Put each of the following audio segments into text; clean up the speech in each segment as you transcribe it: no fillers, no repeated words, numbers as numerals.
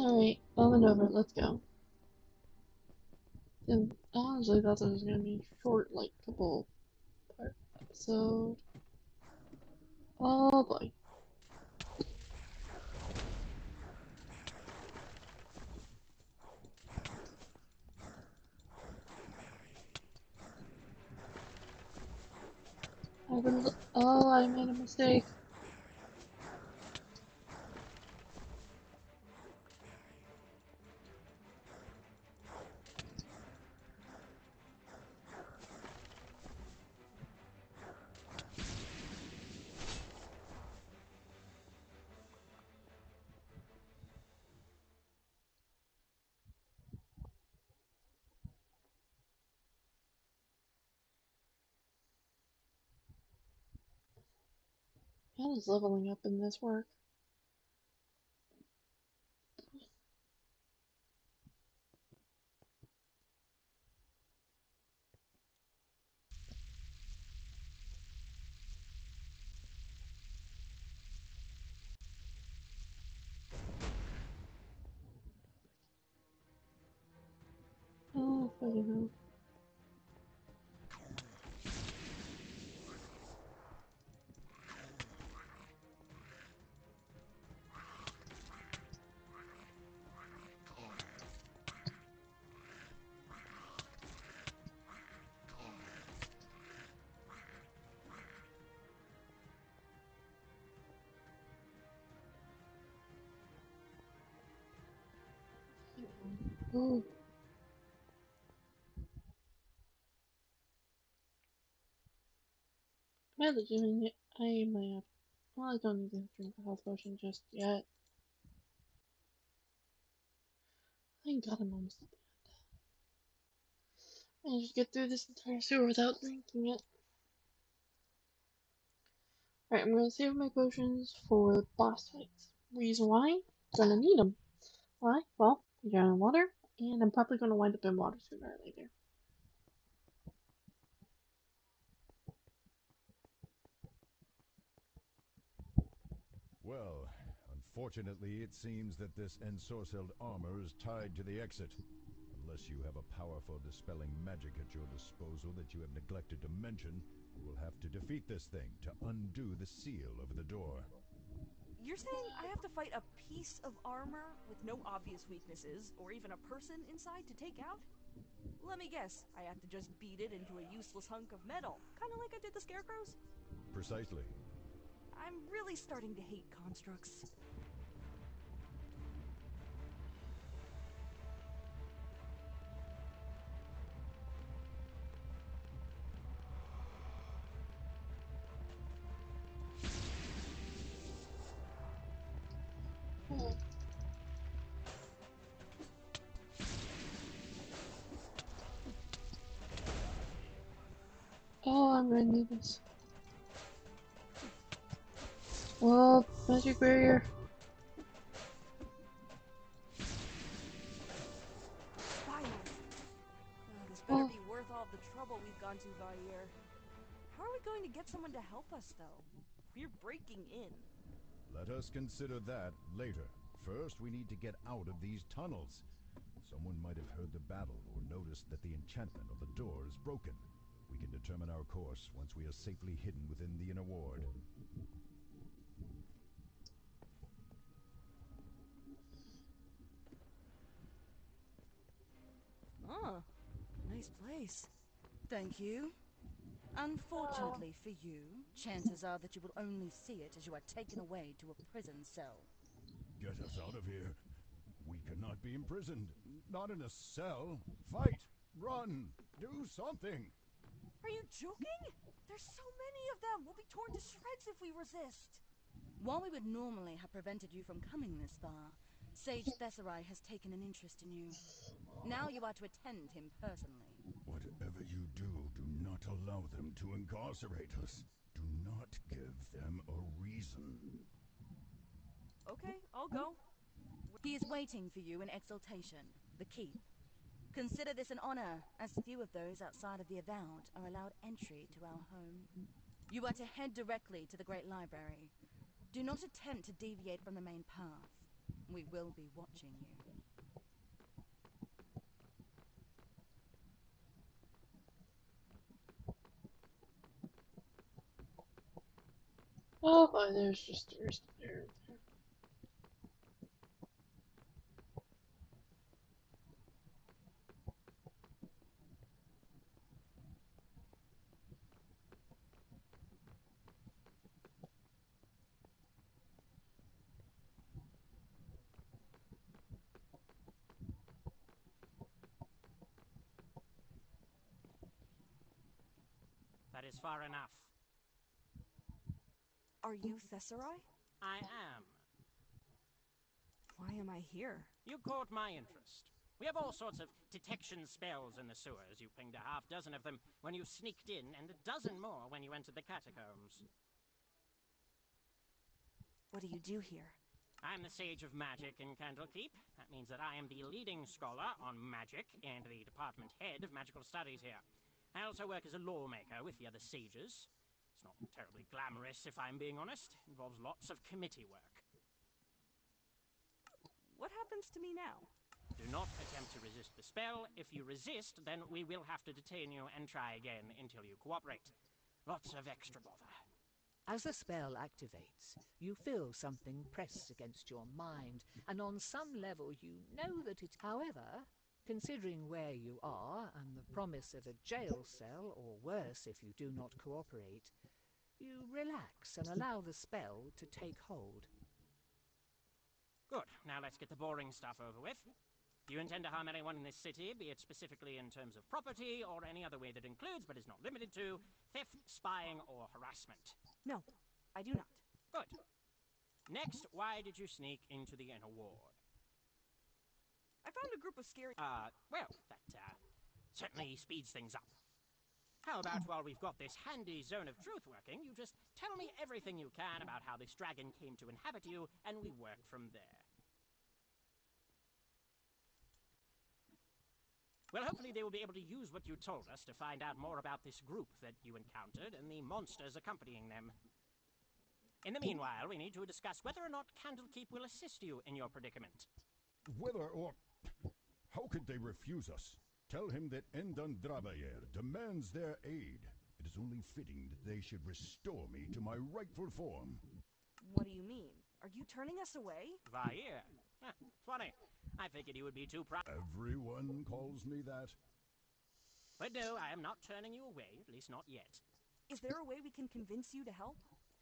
Alright, on and over, let's go. And I honestly thought this was gonna be short, like couple part episode. Oh boy. Oh, I made a mistake. How does leveling up in this work? Oh, fucking hell. Oh, am I legit? I might have. Well, I don't need to drink a health potion just yet. Thank God I'm almost at the end. I just get through this entire sewer without drinking it. Alright, I'm gonna save my potions for boss fights. Reason why? Gonna need them. Why? Well, you're in water, and I'm probably gonna wind up in water sooner or later. Well, unfortunately, it seems that this ensorcelled armor is tied to the exit. Unless you have a powerful dispelling magic at your disposal that you have neglected to mention, you will have to defeat this thing to undo the seal over the door. You're saying I have to fight a piece of armor with no obvious weaknesses, or even a person inside to take out? Let me guess, I have to just beat it into a useless hunk of metal, kinda like I did the scarecrows? Precisely. I'm really starting to hate constructs. Oh, I'm gonna need this. Oh, magic barrier. Finally! This better Oh, be worth all the trouble we've gone to, Vair. How are we going to get someone to help us, though? We're breaking in. Let us consider that later. First, we need to get out of these tunnels. Someone might have heard the battle or noticed that the enchantment on the door is broken. We can determine our course once we are safely hidden within the inner ward. Oh, nice place. Thank you. Unfortunately for you, chances are that you will only see it as you are taken away to a prison cell. Get us out of here. We cannot be imprisoned. Not in a cell. Fight! Run! Do something! Are you joking? There's so many of them. We'll be torn to shreds if we resist. While we would normally have prevented you from coming this far, Sage Thessarai has taken an interest in you. Now you are to attend him personally. Whatever you do, do not allow them to incarcerate us. Do not give them a reason. Okay, I'll go. He is waiting for you in Exaltation, the Keep. Consider this an honor, as few of those outside of the Avowed are allowed entry to our home. You are to head directly to the Great Library. Do not attempt to deviate from the main path. We will be watching you. Oh, there's just stairs there. That is far enough. Are you Thesserai? I am. Why am I here? You caught my interest. We have all sorts of detection spells in the sewers. You pinged a half-dozen of them when you sneaked in, and a dozen more when you entered the catacombs. What do you do here? I'm the Sage of Magic in Candlekeep. That means that I am the leading scholar on magic and the department head of magical studies here. I also work as a lawmaker with the other sages. It's not terribly glamorous, if I'm being honest. It involves lots of committee work. What happens to me now? Do not attempt to resist the spell. If you resist, then we will have to detain you and try again until you cooperate. Lots of extra bother. As the spell activates, you feel something press against your mind, and on some level you know that it... However, considering where you are and the promise of a jail cell, or worse if you do not cooperate, you relax and allow the spell to take hold. Good. Now let's get the boring stuff over with. Do you intend to harm anyone in this city, be it specifically in terms of property or any other way that includes, but is not limited to, theft, spying, or harassment? No, I do not. Good. Next, why did you sneak into the inner ward? I found a group of scary... Well, that certainly speeds things up. How about while we've got this handy zone of truth working, you just tell me everything you can about how this dragon came to inhabit you, and we work from there. Well, hopefully they will be able to use what you told us to find out more about this group that you encountered and the monsters accompanying them. In the meanwhile, we need to discuss whether or not Candlekeep will assist you in your predicament. Whether or... How could they refuse us? Tell him that Endan Dravayer demands their aid. It is only fitting that they should restore me to my rightful form. What do you mean? Are you turning us away? Vair. Funny. I figured you would be too proud. Everyone calls me that. But no, I am not turning you away, at least not yet. Is there a way we can convince you to help?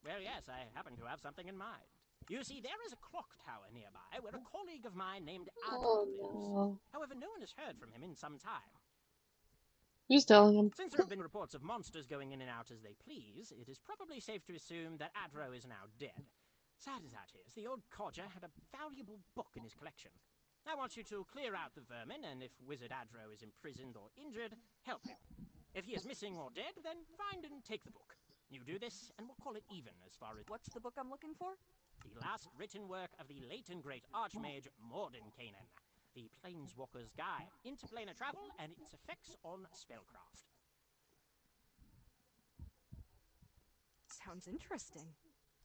Well, yes, I happen to have something in mind. You see, there is a clock tower nearby where a colleague of mine named Oh Adro lives. no. However, no one has heard from him in some time. Who's telling him? Since there have been reports of monsters going in and out as they please, it is probably safe to assume that Adro is now dead. Sad as that is, the old codger had a valuable book in his collection. I want you to clear out the vermin, and if Wizard Adro is imprisoned or injured, help him. If he is missing or dead, then find and take the book. You do this, and we'll call it even as far as... What's the book I'm looking for? The last written work of the late and great Archmage Mordenkainen, the Planeswalker's Guide, Interplanar Travel and its Effects on Spellcraft. Sounds interesting.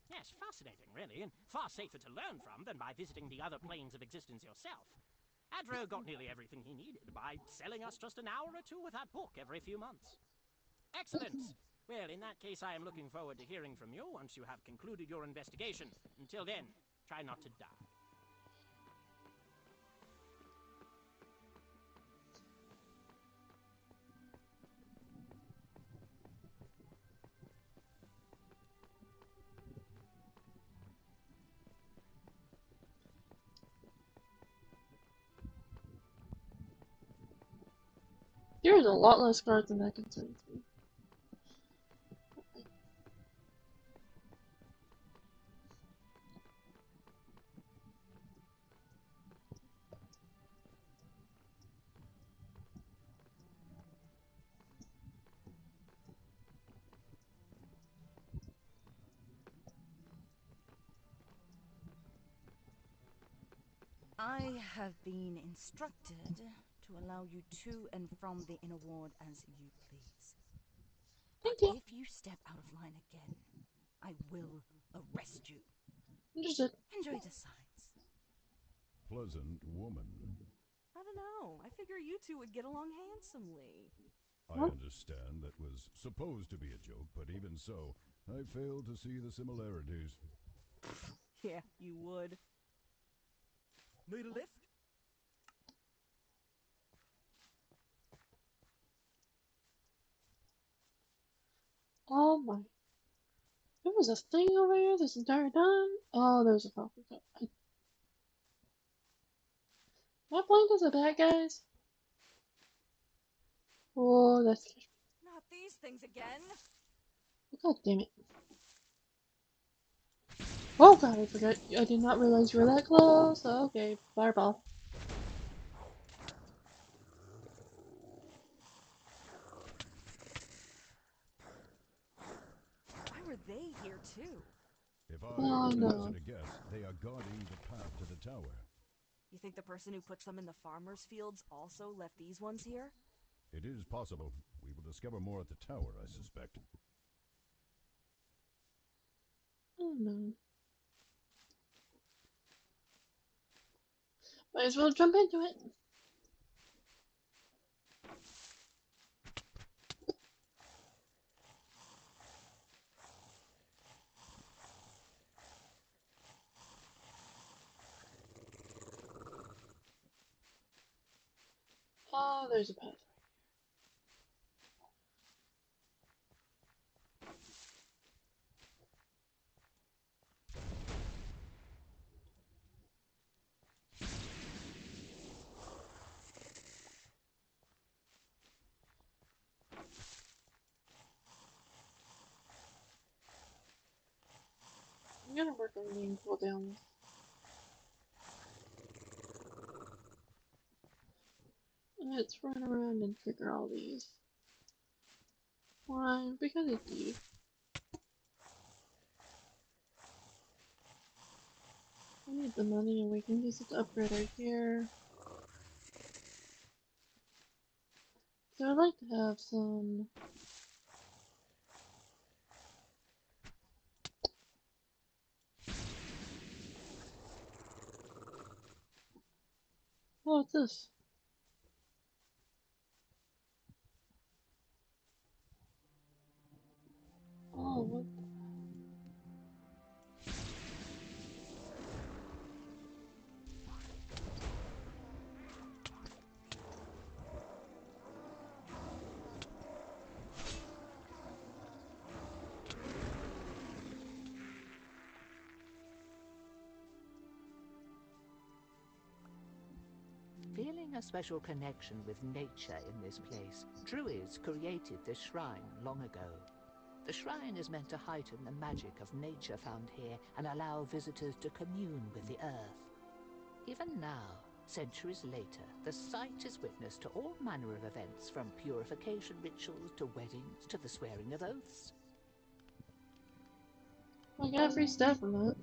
Yes, fascinating, really, and far safer to learn from than by visiting the other planes of existence yourself. Adro got nearly everything he needed by selling us just an hour or two with that book every few months. Excellent! Well, in that case, I am looking forward to hearing from you once you have concluded your investigation. Until then, try not to die. There's a lot less cards than that concerns me. I have been instructed to allow you to and from the inner ward as you please. But Thank you. if you step out of line again, I will arrest you. Understood. Enjoy the sights. pleasant woman. I don't know. I figure you two would get along handsomely. I What? understand that was supposed to be a joke, but even so, I fail to see the similarities. Yeah, you would. Need a lift? Oh my. There was a thing over here this entire time? Oh, there's a coffee cup. Am I blind as a bat, guys? Oh, that's scares Not these things again. me. God damn it. Oh god, I forgot. I did not realize you were that close. Okay, fireball. Why were they here too? If I Oh could no. hazard a guess, they are guarding the path to the tower. You think the person who puts them in the farmers' fields also left these ones here? It is possible. We will discover more at the tower, I suspect. Oh no. Might as well jump into it. Oh, there's a path. I'm gonna work on getting cooldowns. Let's run around and trigger all these. Why? Because it's you. I need the money and we can use it to upgrade our gear. So I'd like to have some... Oh, what's this? Oh, what? Feeling a special connection with nature in this place, Druids created this shrine long ago. The shrine is meant to heighten the magic of nature found here and allow visitors to commune with the earth. Even now, centuries later, the site is witness to all manner of events, from purification rituals to weddings to the swearing of oaths. I got free stuff from that.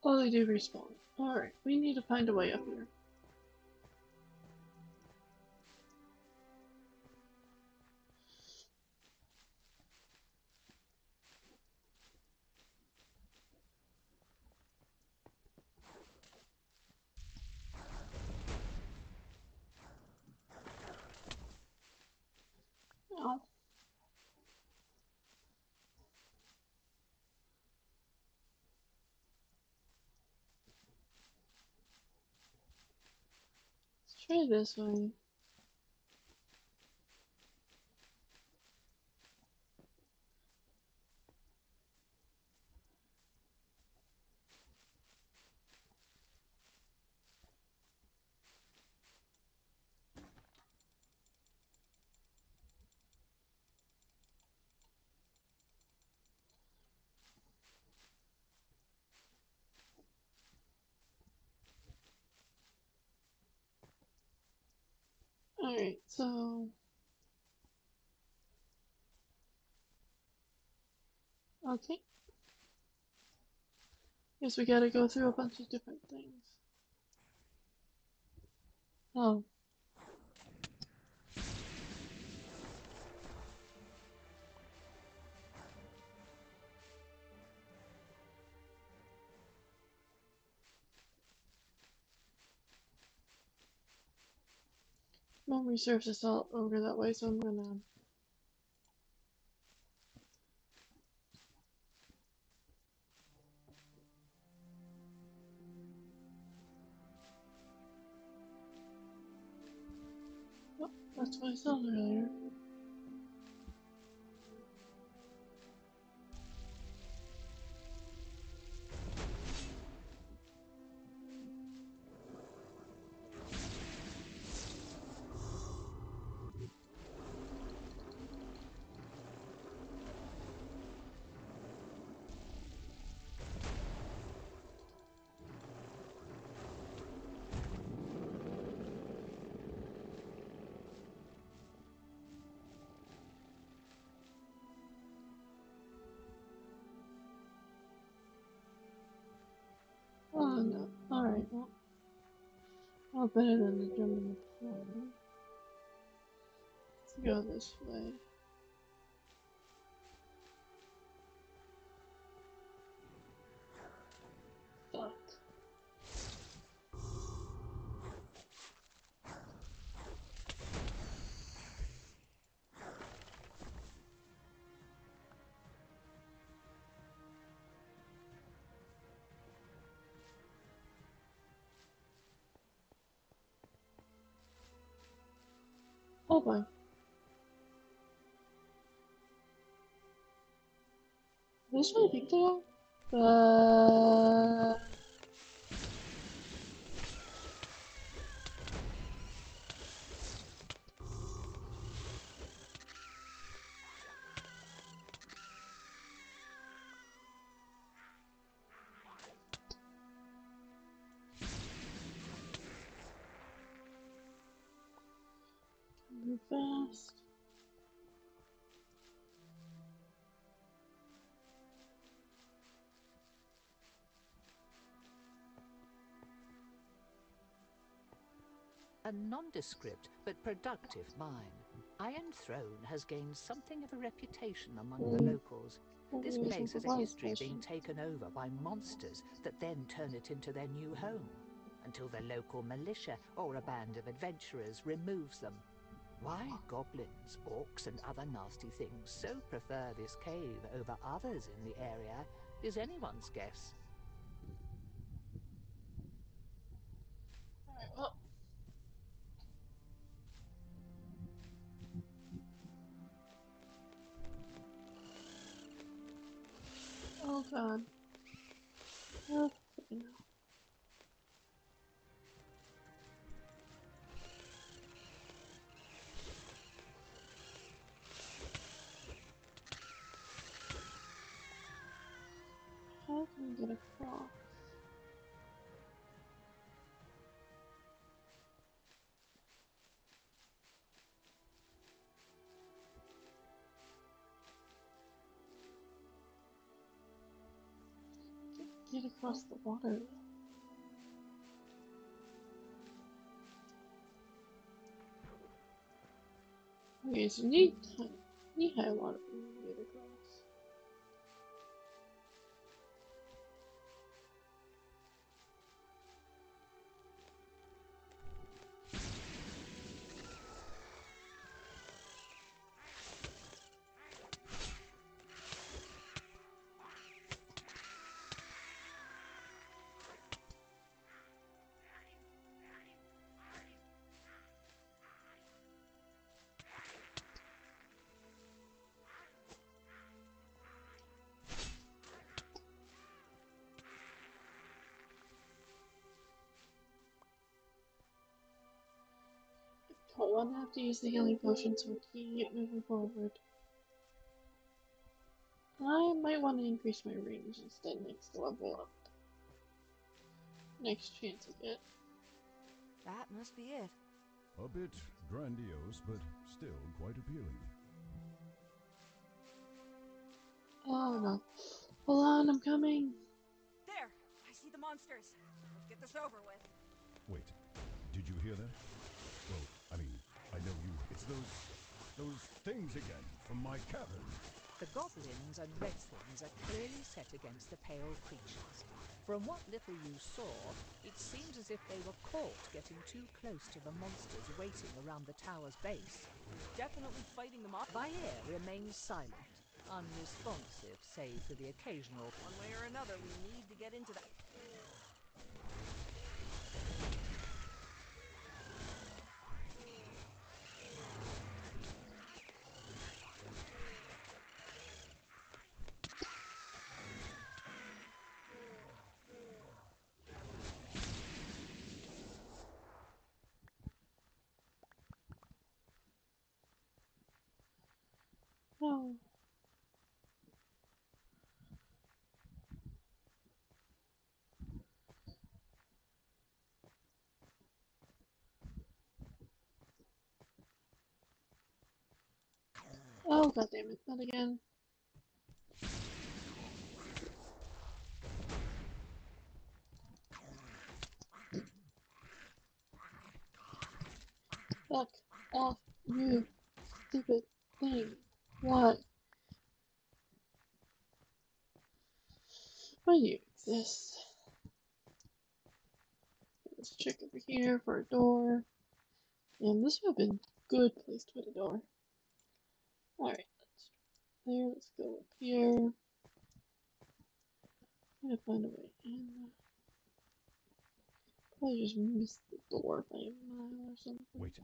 Oh, they do respawn. Alright, we need to find a way up here. Oh. try this way. Alright, so... Okay. Guess we gotta go through a bunch of different things. Oh. Memory serves us all over that way, so I'm gonna... Oh, that's what I saw earlier. Oh no. Alright, well. All better than the jump in the pond. Let's go this way. Fuck. Oh boy. This way I think they are? Move fast. A nondescript but productive mine, Iron Throne has gained something of a reputation among the locals. This place has a history of being taken over by monsters that then turn it into their new home, until the local militia or a band of adventurers removes them. Why goblins, orcs and other nasty things so prefer this cave over others in the area is anyone's guess. Alright, well. Oh god. Oh, fucking hell. How can we get across? Get across the water. Okay, so knee high water we can get across. don't want to have to use the healing potion, so keep moving forward. I might want to increase my range instead next level up. Next chance I get. That must be it. A bit grandiose, but still quite appealing. Oh no. Hold on, I'm coming. There! I see the monsters. Let's get this over with. Wait, did you hear that? Well, I mean, I know you. It's those things again from my cavern. The goblins and red things are clearly set against the pale creatures. From what little you saw, it seems as if they were caught getting too close to the monsters waiting around the tower's base. Definitely fighting them off. Vair remains silent, unresponsive save for the occasional. One way or another, we need to get into that. Oh. Oh, god damn it, not again. Fuck off, you stupid thing. Why? Why do you exist? Let's check over here for a door. And this would have been a good place to put a door. Alright, let's go up here. I'm gonna find a way in. Probably just missed the door by a mile or something. Wait,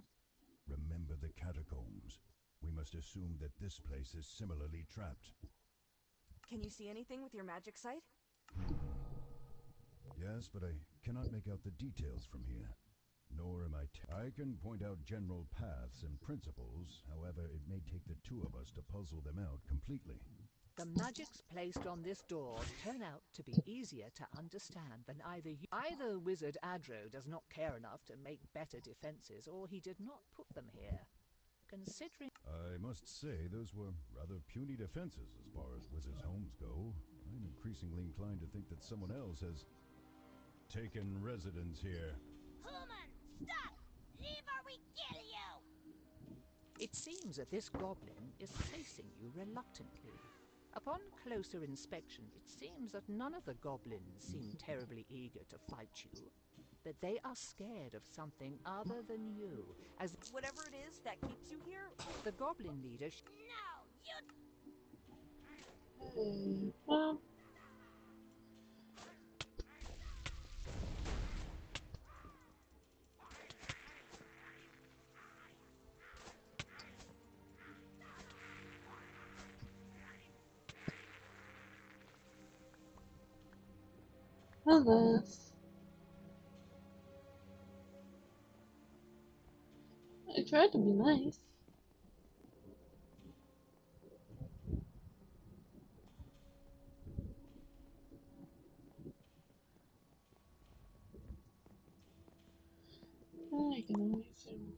remember the catacombs. We must assume that this place is similarly trapped. Can you see anything with your magic sight? Yes, but I cannot make out the details from here. Nor am I can point out general paths and principles, however, it may take the two of us to puzzle them out completely. The magics placed on this door turn out to be easier to understand than either Wizard Adro does not care enough to make better defenses, or he did not put them here. Considering... I must say, those were rather puny defenses as far as wizards' homes go. I'm increasingly inclined to think that someone else has taken residence here. Human, stop! Leave or we kill you! It seems that this goblin is facing you reluctantly. Upon closer inspection, it seems that none of the goblins seem terribly eager to fight you, but they are scared of something other than you, as Whatever it is that keeps you here, the goblin leader... No, you... Hey, well... Alas. I tried to be nice. I can only assume.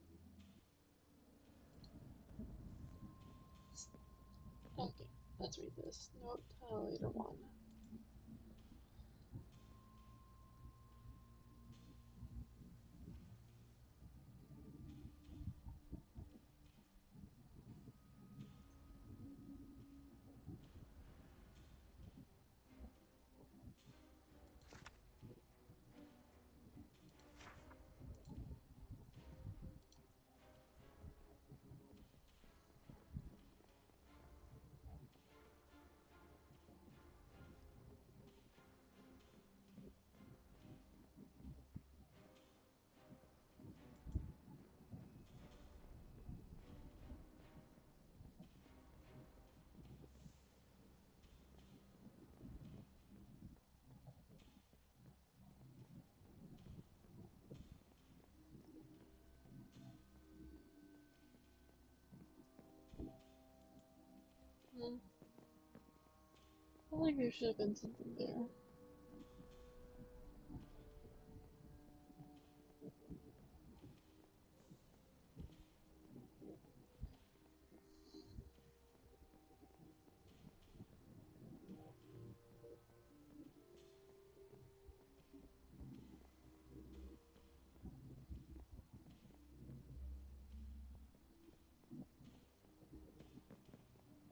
Okay, let's read this. Note, later one. Hmm. I think there should have been something there.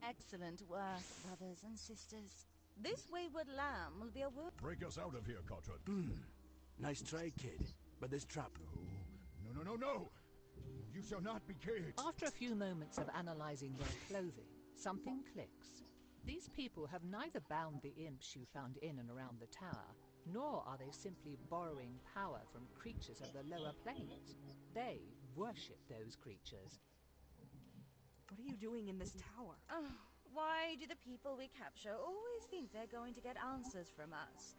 Excellent work, brothers and sisters. This wayward lamb will be a Break us out of here, Cartron. Nice try, kid. But this trap... No, no, no, no, no! You shall not be caged! After a few moments of analyzing their clothing, something clicks. These people have neither bound the imps you found in and around the tower, nor are they simply borrowing power from creatures of the lower planes. They worship those creatures. What are you doing in this tower? Oh, why do the people we capture always think they're going to get answers from us?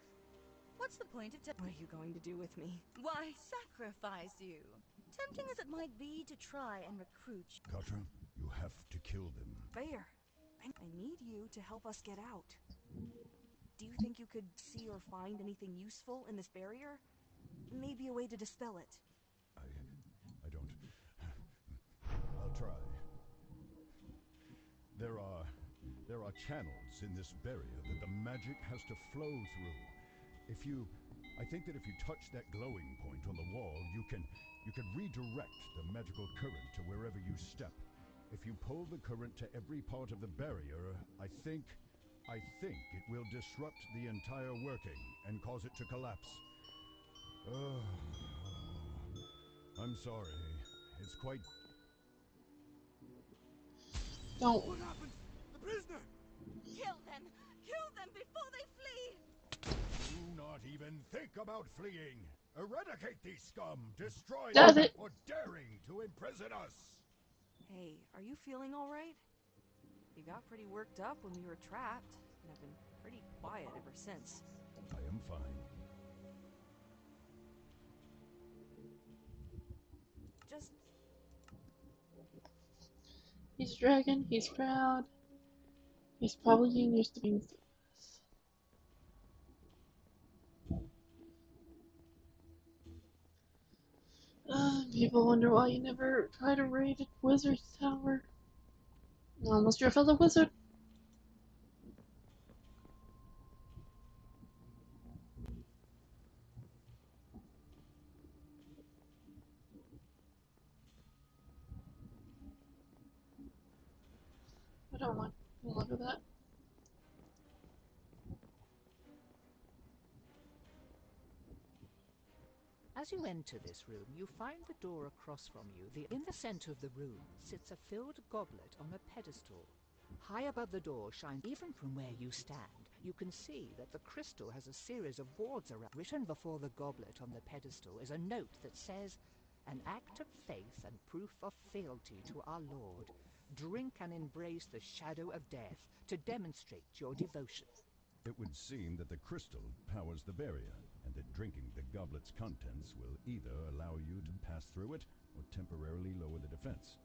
What's the point of What are you going to do with me? Why, sacrifice you. Tempting as it might be to try and recruit you. Katra, you have to kill them. Fair. I need you to help us get out. Do you think you could see or find anything useful in this barrier? Maybe a way to dispel it. I don't... I'll try. There are channels in this barrier that the magic has to flow through. I think that if you touch that glowing point on the wall, you can redirect the magical current to wherever you step. If you pull the current to every part of the barrier, I think it will disrupt the entire working and cause it to collapse. Oh, I'm sorry. It's quite... Don't. What happened? The prisoner! Kill them! Kill them before they flee! Do not even think about fleeing! Eradicate these scum! Destroy Does them it? for daring to imprison us! Hey, are you feeling all right? You got pretty worked up when we were trapped, and I've been pretty quiet ever since. I am fine. Just... He's a dragon, he's proud. He's probably getting used to being famous. People wonder why you never try to raid a wizard's tower. Unless you're a fellow wizard. I don't like the look of that. As you enter this room, you find the door across from you. In the center of the room sits a filled goblet on a pedestal. High above the door shines, even from where you stand, you can see that the crystal has a series of wards around. Written before the goblet on the pedestal is a note that says, "An act of faith and proof of fealty to our Lord. Drink and embrace the shadow of death to demonstrate your devotion." It would seem that the crystal powers the barrier, and that drinking the goblet's contents will either allow you to pass through it or temporarily lower the defense.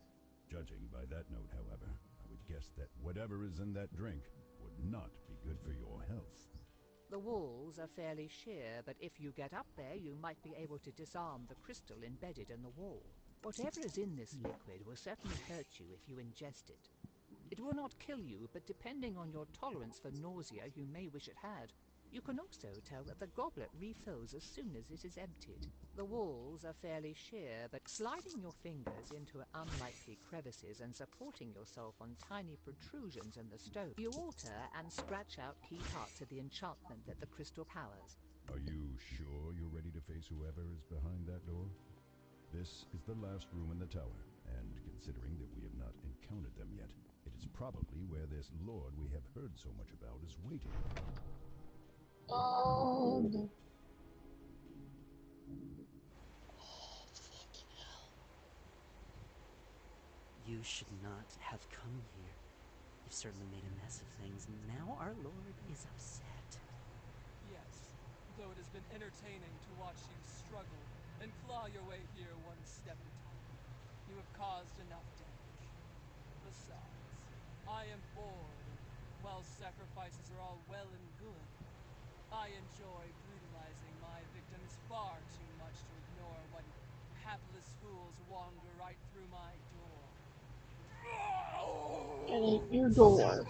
Judging by that note, however, I would guess that whatever is in that drink would not be good for your health. The walls are fairly sheer, but if you get up there, you might be able to disarm the crystal embedded in the wall. Whatever is in this liquid will certainly hurt you if you ingest it. It will not kill you, but depending on your tolerance for nausea, you may wish it had. You can also tell that the goblet refills as soon as it is emptied. The walls are fairly sheer, but sliding your fingers into unlikely crevices and supporting yourself on tiny protrusions in the stone, you alter and scratch out key parts of the enchantment that the crystal powers. Are you sure you're ready to face whoever is behind that door? This is the last room in the tower, and considering that we have not encountered them yet, it is probably where this lord we have heard so much about is waiting. Oh no. You should not have come here. You've certainly made a mess of things, and now our Lord is upset. Yes, though it has been entertaining to watch you struggle and claw your way here one step at a time. You have caused enough damage. Besides, I am bored of While sacrifices are all well and good, I enjoy brutalizing my victims far too much to ignore when hapless fools wander right through my door. It ain't your door.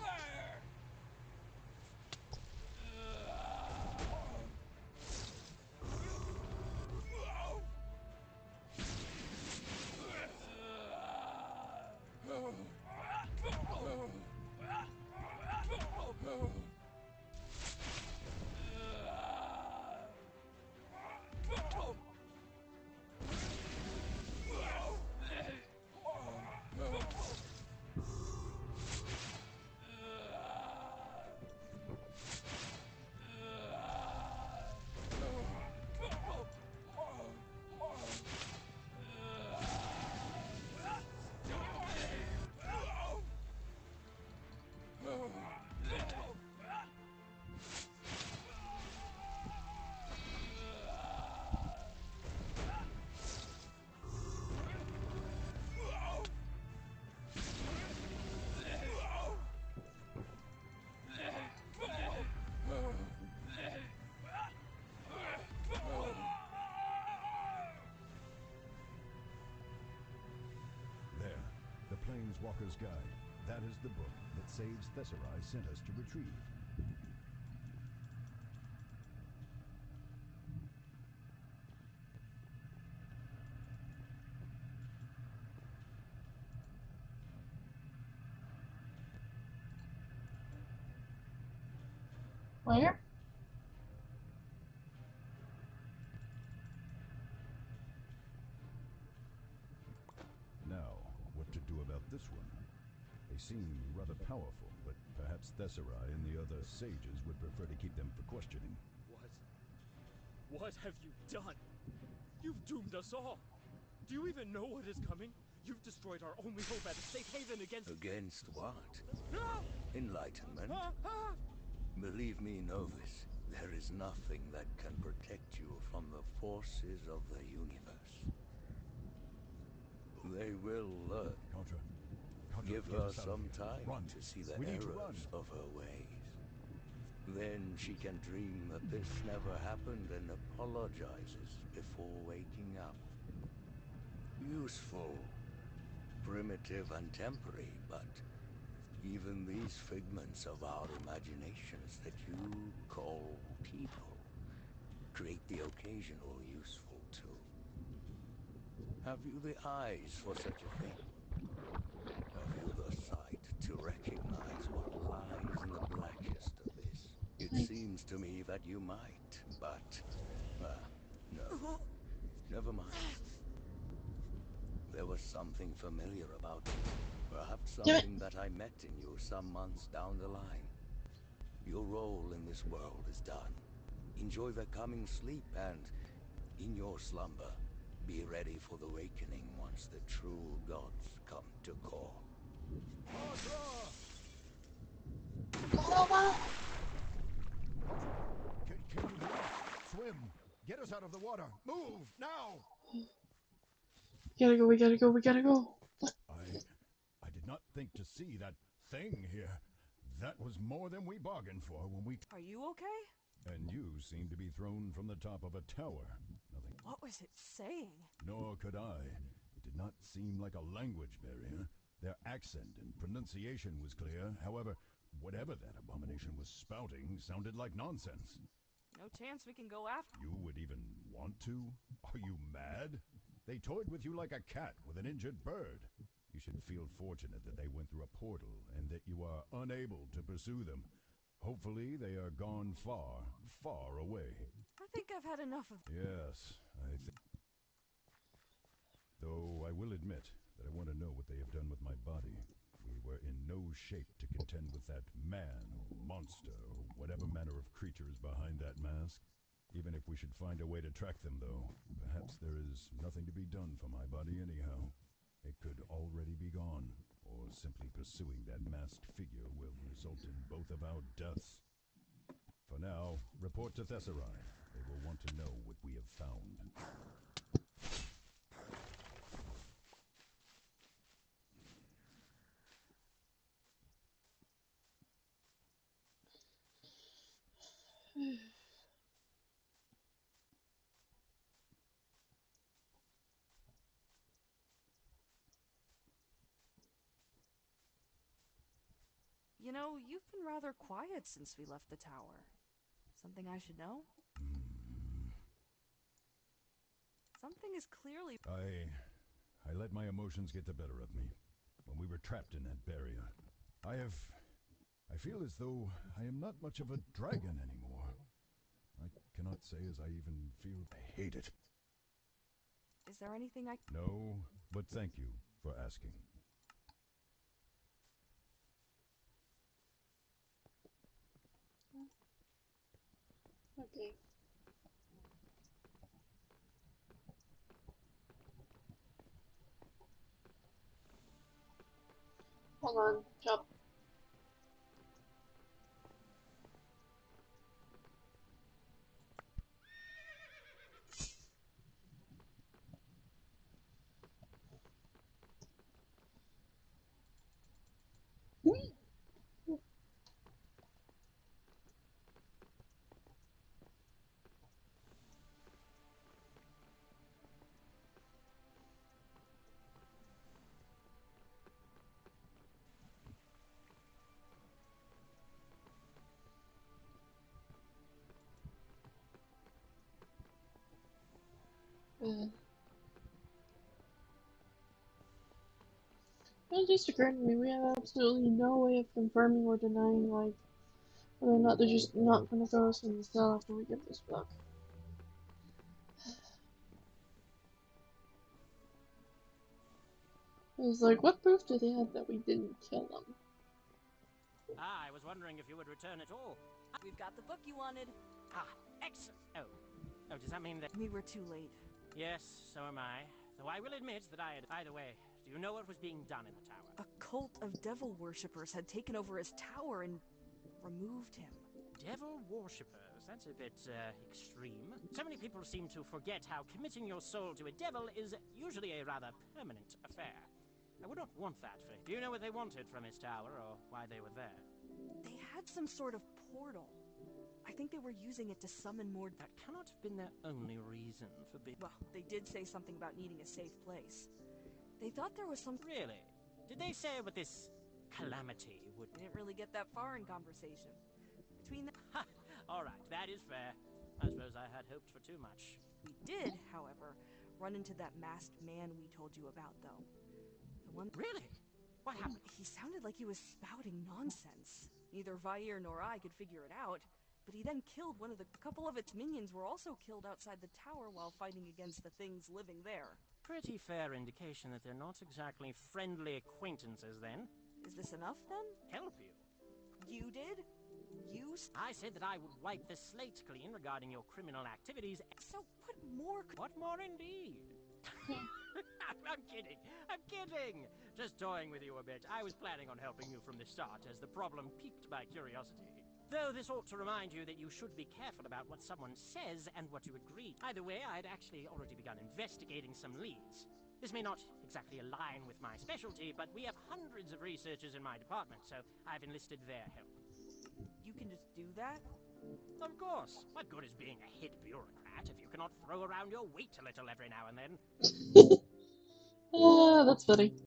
Planeswalker's Guide. That is the book that Sage Tesserae sent us to retrieve. Where? Now, what to do about this one? They seem rather powerful, but perhaps Tesserae and the other sages would prefer to keep them for questioning. What have you done? You've doomed us all. Do you even know what is coming? You've destroyed our only hope at a safe haven against... Against what? Enlightenment? Believe me, Novus, there is nothing that can protect you from the forces of the universe. They will learn. Contra, Give get her us out some of here. time Run. to see the We need to errors run. of her ways. Then she can dream that this never happened and apologizes before waking up. Useful, primitive and temporary, but even these figments of our imaginations that you call people create the occasional useful tool. Have you the eyes for such a thing? Have you the sight to recognize what lies in the blackest abyss? It seems to me that you might, but... no. Never mind. There was something familiar about you. Perhaps something that I met in you some months down the line. Your role in this world is done. Enjoy the coming sleep and, in your slumber, be ready for the awakening once the true gods come to call. Can you swim? Get us out of the water. Move now. We gotta go. I did not think to see that thing here. That was more than we bargained for when we... Are you okay? And you seem to be thrown from the top of a tower. Nothing... What was it saying? Nor could I. It did not seem like a language barrier. Their accent and pronunciation was clear. However, whatever that abomination was spouting sounded like nonsense. No chance we can go after... You would even want to? Are you mad? They toyed with you like a cat with an injured bird. You should feel fortunate that they went through a portal and that you are unable to pursue them. Hopefully they are gone far, far away. I think I've had enough of... Yes, Though I will admit that I want to know what they have done with my body. We were in no shape to contend with that man or monster or whatever manner of creature is behind that mask. Even if we should find a way to track them, though, perhaps there is nothing to be done for my body anyhow. It could already be gone, or simply pursuing that masked figure will result in both of our deaths. For now, report to Tesserae. They will want to know what we have found. You know, you've been rather quiet since we left the tower. Something I should know? Something is clearly... I let my emotions get the better of me when we were trapped in that barrier. I feel as though I am not much of a dragon anymore. I cannot say as I even feel I hate it. Is there anything I... No, but thank you for asking. Okay. Hold on, jump. It just occurred to me, we have absolutely no way of confirming or denying, like, whether or not they're just not gonna throw us in the cell after we get this book. It was like, what proof do they have that we didn't kill them? Ah, I was wondering if you would return at all. We've got the book you wanted. Ah, excellent. Oh, does that mean that... We were too late. Yes, so am I. Though I will admit that I had... Either way, do you know what was being done in the tower? A cult of devil worshippers had taken over his tower and removed him. Devil worshippers? That's a bit, extreme. So many people seem to forget how committing your soul to a devil is usually a rather permanent affair. I would not want that for... Do you know what they wanted from his tower, or why they were there? They had some sort of portal. I think they were using it to summon more... That cannot have been their only reason for being... Well, they did say something about needing a safe place. They thought there was some... Really? Did they say what this calamity would... We didn't really get that far in conversation. Between the... Ha! Alright, that is fair. I suppose I had hoped for too much. We did, however, run into that masked man we told you about, though. The one... Really? What happened? He sounded like he was spouting nonsense. Neither Vair nor I could figure it out, but he then killed one of the... A couple of its minions were also killed outside the tower while fighting against the things living there. Pretty fair indication that they're not exactly friendly acquaintances, then. Is this enough, then? Help you? You did? You... I said that I would wipe the slate clean regarding your criminal activities. So what more... What more, indeed? I'm kidding. I'm kidding. Just toying with you a bit. I was planning on helping you from the start, as the problem piqued my curiosity. Though this ought to remind you that you should be careful about what someone says and what you agree. Either way, I'd actually already begun investigating some leads. This may not exactly align with my specialty, but we have hundreds of researchers in my department, so I've enlisted their help. You can just do that? Of course. What good is being a hit bureaucrat if you cannot throw around your weight a little every now and then? That's funny.